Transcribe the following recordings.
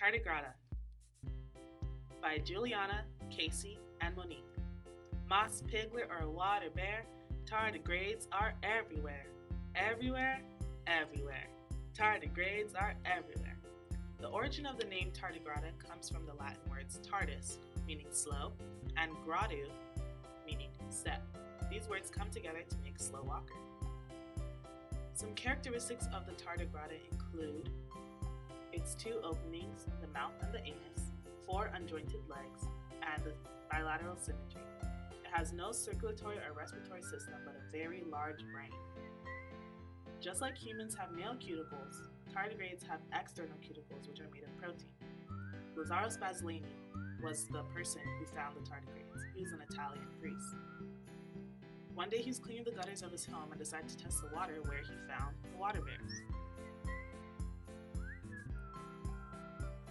Tardigrada by Juliana, Casey, and Monique. Moss, piglet, or water bear, tardigrades are everywhere. Everywhere, everywhere. Tardigrades are everywhere. The origin of the name tardigrada comes from the Latin words tardis, meaning slow, and gradu, meaning step. These words come together to make slow walker. Some characteristics of the tardigrada include its two openings, the mouth and the anus, 4 unjointed legs, and the bilateral symmetry. It has no circulatory or respiratory system, but a very large brain. Just like humans have male cuticles, tardigrades have external cuticles, which are made of protein. Lazzaro Spazzolini was the person who found the tardigrades. He was an Italian priest. One day he was cleaning the gutters of his home and decided to test the water, where he found the water bears.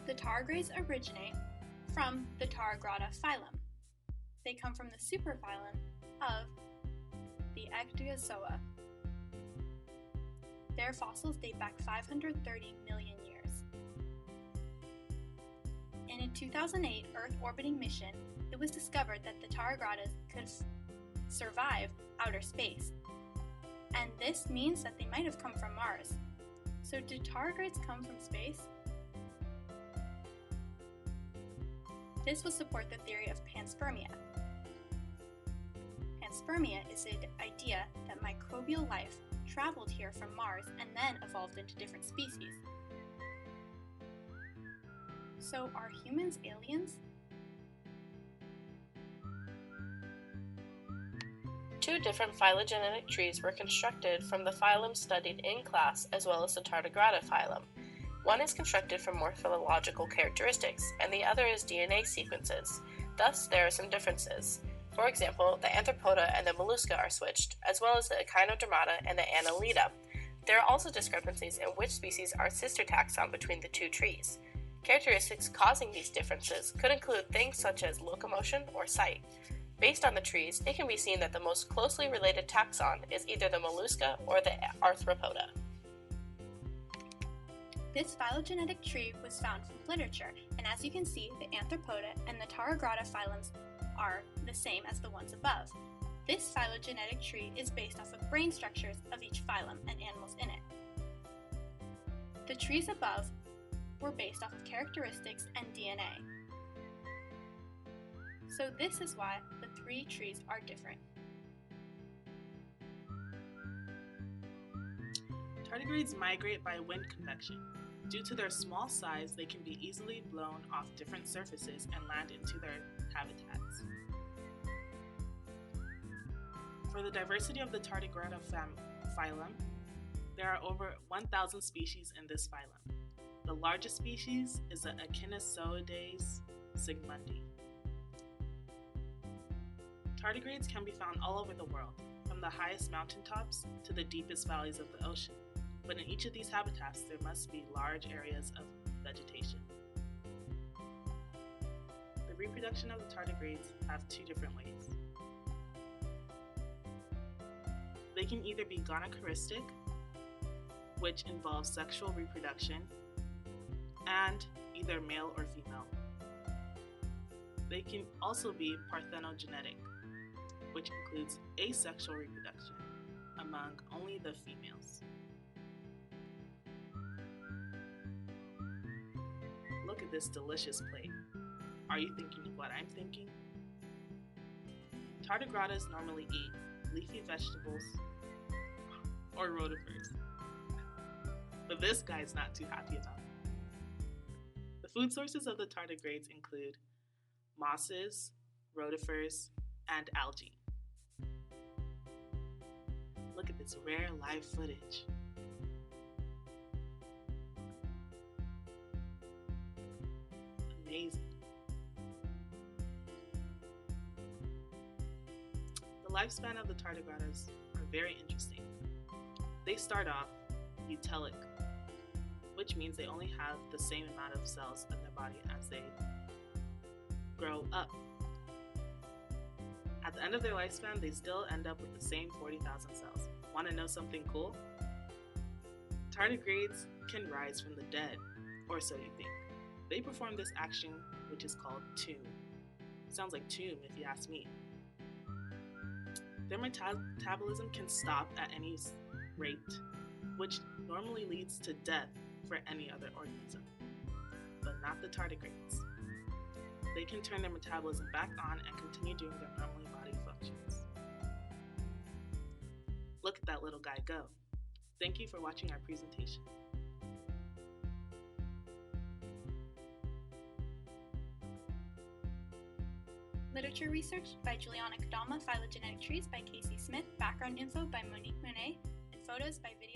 The tardigrades originate from the Tardigrada phylum. They come from the superphylum of the Ecdysozoa. Their fossils date back 530 million years. In a 2008 Earth orbiting mission, it was discovered that the tardigradas could survive outer space. And this means that they might have come from Mars. So do tardigrades come from space? This would support the theory of panspermia. Panspermia is the idea that microbial life traveled here from Mars and then evolved into different species. So are humans aliens? Two different phylogenetic trees were constructed from the phylum studied in class as well as the Tardigrada phylum. One is constructed from morphological characteristics, and the other is DNA sequences. Thus, there are some differences. For example, the Arthropoda and the Mollusca are switched, as well as the Echinodermata and the Annelida. There are also discrepancies in which species are sister taxon between the two trees. Characteristics causing these differences could include things such as locomotion or sight. Based on the trees, it can be seen that the most closely related taxon is either the Mollusca or the Arthropoda. This phylogenetic tree was found from literature, and as you can see, the Arthropoda and the Tardigrada phylums are the same as the ones above. This phylogenetic tree is based off of brain structures of each phylum and animals in it. The trees above were based off of characteristics and DNA. So this is why the three trees are different. Tardigrades migrate by wind convection. Due to their small size, they can be easily blown off different surfaces and land into their habitats. For the diversity of the Tardigrada phylum, there are over 1,000 species in this phylum. The largest species is the Echinodermata sigmundi. Tardigrades can be found all over the world, from the highest mountaintops to the deepest valleys of the ocean. But in each of these habitats, there must be large areas of vegetation. The reproduction of the tardigrades have two different ways. They can either be gonochoristic, which involves sexual reproduction, and either male or female. They can also be parthenogenetic, which includes asexual reproduction among only the females. Look at this delicious plate. Are you thinking of what I'm thinking? Tardigradas normally eat leafy vegetables or rotifers, but this guy's not too happy about it. The food sources of the tardigrades include mosses, rotifers, and algae. Look at this rare live footage. Amazing. The lifespan of the tardigradas are very interesting. They start off eutelic, which means they only have the same amount of cells in their body as they grow up. At the end of their lifespan, they still end up with the same 40,000 cells. Want to know something cool? Tardigrades can rise from the dead, or so you think. They perform this action, which is called tune. Sounds like tune if you ask me. Their metabolism can stop at any rate, which normally leads to death for any other organism, but not the tardigrades. They can turn their metabolism back on and continue doing their normal body functions. Look at that little guy go. Thank you for watching our presentation. Literature research by Juliana Kadama, Phylogenetic Trees by Casey Smith, background info by Monique Monet, and photos by Video